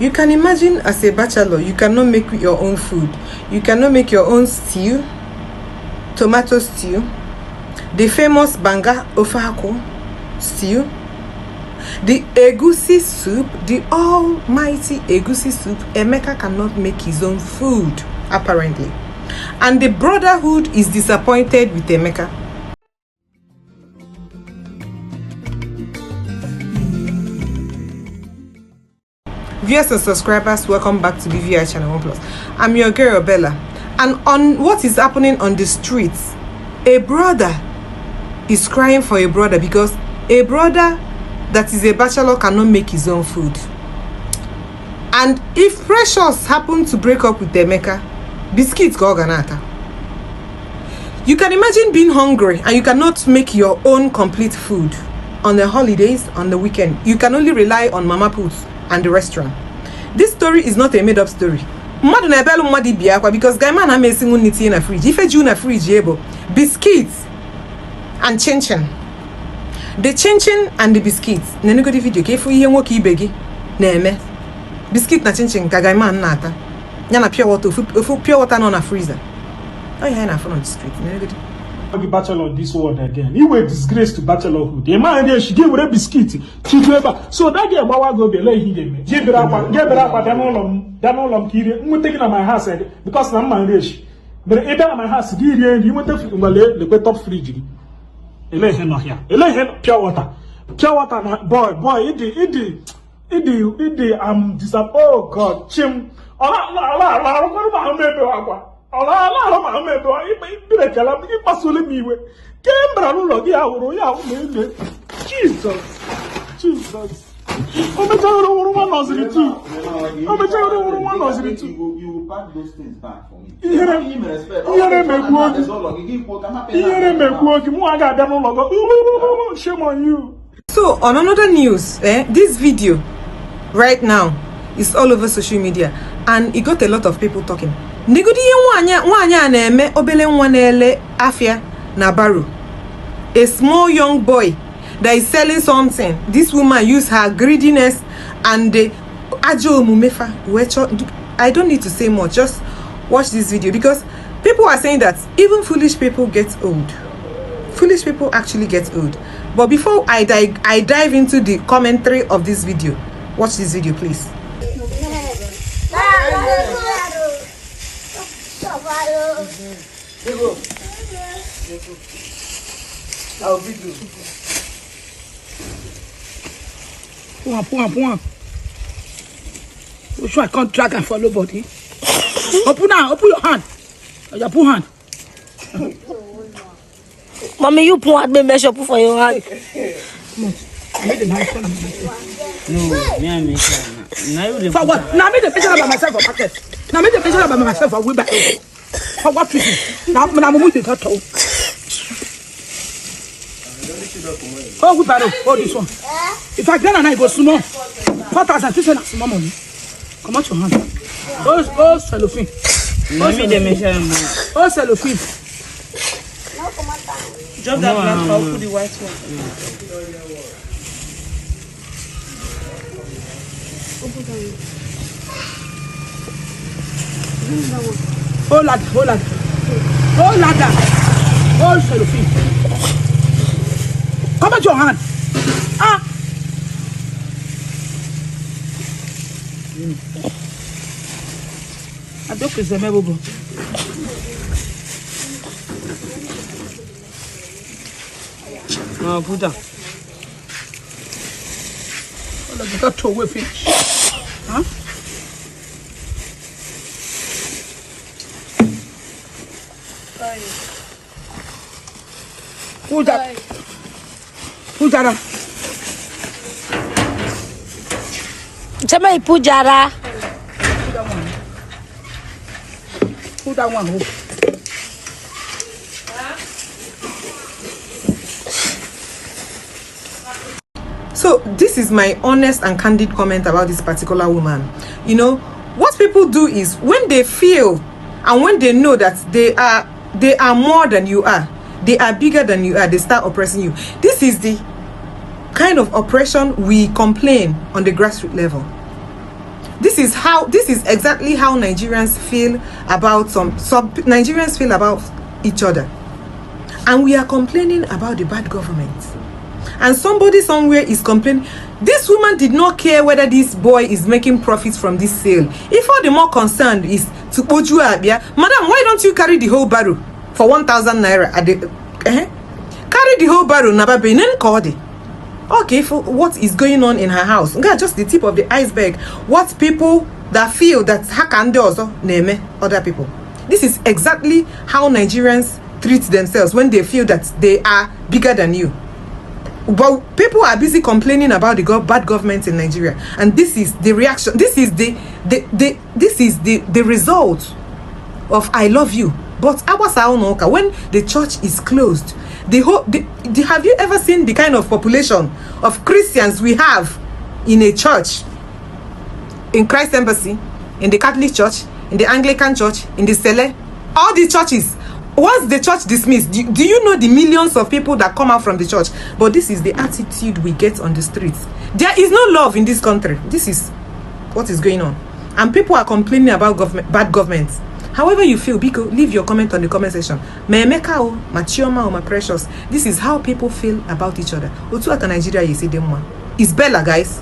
You can imagine as a bachelor, you cannot make your own food. You cannot make your own stew, tomato stew, the famous banga ofako stew, the egusi soup, the almighty egusi soup. Emeka cannot make his own food, apparently. And the brotherhood is disappointed with Emeka. Viewers and subscribers, welcome back to BVI Channel 1 Plus. I'm your girl Bella, and on what is happening on the streets, a brother is crying for a brother because a brother that is a bachelor cannot make his own food. And if Precious happen to break up with Emeka, biscuits go ganata. You can imagine being hungry and you cannot make your own complete food on the holidays, on the weekend. You can only rely on Mama Puts and the restaurant. This story is not a made-up story. Because guy man amazing unity in a fridge. If you in a fridge, biscuits and chinchin. The chinchin and the biscuits. Nene go di video. Kefu iye nwoke ibegi. Neme. Biscuit na chinchin ka guy man nata. Nyana pure water. Pure water no na freezer. Oh yeah, na phone on the street. Nene go di. The bachelor this world again. He were disgrace to bachelorhood. The man there she gave a biscuit. So that girl bawa go be like he gave me. Give it up, kiri. I'm taking at my house because I'm my rich. But either at my house, you want to the top fridge. Ele hen no here. Ele hen pure water. Pure water boy, it I'm disappointed. Oh God, chim. Jesus. You will pack those things back for me. Shame on you. So on another news, this video right now is all over social media and it got a lot of people talking. Nigudi wanya na-eme obele nwa na-ele afia na baro. A small young boy that is selling something. This woman used her greediness and the ajo mumefa. I don't need to say much. Just watch this video because people are saying that even foolish people get old. Foolish people actually get old. But before I dive into the commentary of this video, watch this video, please. Point. Which one can't track and follow body? Open your hand. Your put hand. Mommy, you point me measure for your hand. No, me for what? Now me the picture about myself for market. Now me the picture about myself for we back. For what reason? Now I'm moving to talk. Oh, we better hold this one. If I get an I go sooner. 4,000 this one small money. Come out your hand. Oh, cellophane. Oh, cellophane. Drop that black one, put the white one. Oh, ladder. Oh, cellophane. Come at your hand. I don't kiss them ever. No, put down. Oh, look, got to away finish. Huh? Who's that? Chama Pujara. Who that one? Who? So this is my honest and candid comment about this particular woman. You know, what people do is when they feel and when they know that they are more than you are, they are bigger than you are, they start oppressing you. This is the kind of oppression we complain on the grassroots level. This is exactly how Nigerians feel about some Nigerians feel about each other. And we are complaining about the bad government. And somebody somewhere is complaining. This woman did not care whether this boy is making profits from this sale. If all the more concerned is to Oju Abia, madam, why don't you carry the whole barrel for 1,000 naira at the carry the whole barrel nababe nen kodi. Okay, for what is going on in her house? Just the tip of the iceberg. What people that feel that Hakande also name other people. This is exactly how Nigerians treat themselves when they feel that they are bigger than you. But people are busy complaining about the bad government in Nigeria, and this is the reaction. This is the result of I love you. But when the church is closed, have you ever seen the kind of population of Christians we have in a church, in Christ Embassy, in the Catholic Church, in the Anglican Church, in the Cele, all the churches? Once the church dismissed, do you know the millions of people that come out from the church? But this is the attitude we get on the streets. There is no love in this country. This is what is going on. And people are complaining about bad government. However you feel, Biko, leave your comment on the comment section. Memeka o, ma chioma o, ma precious. This is how people feel about each other. Otu aka Nigeria, you see them one. It's Bella, guys.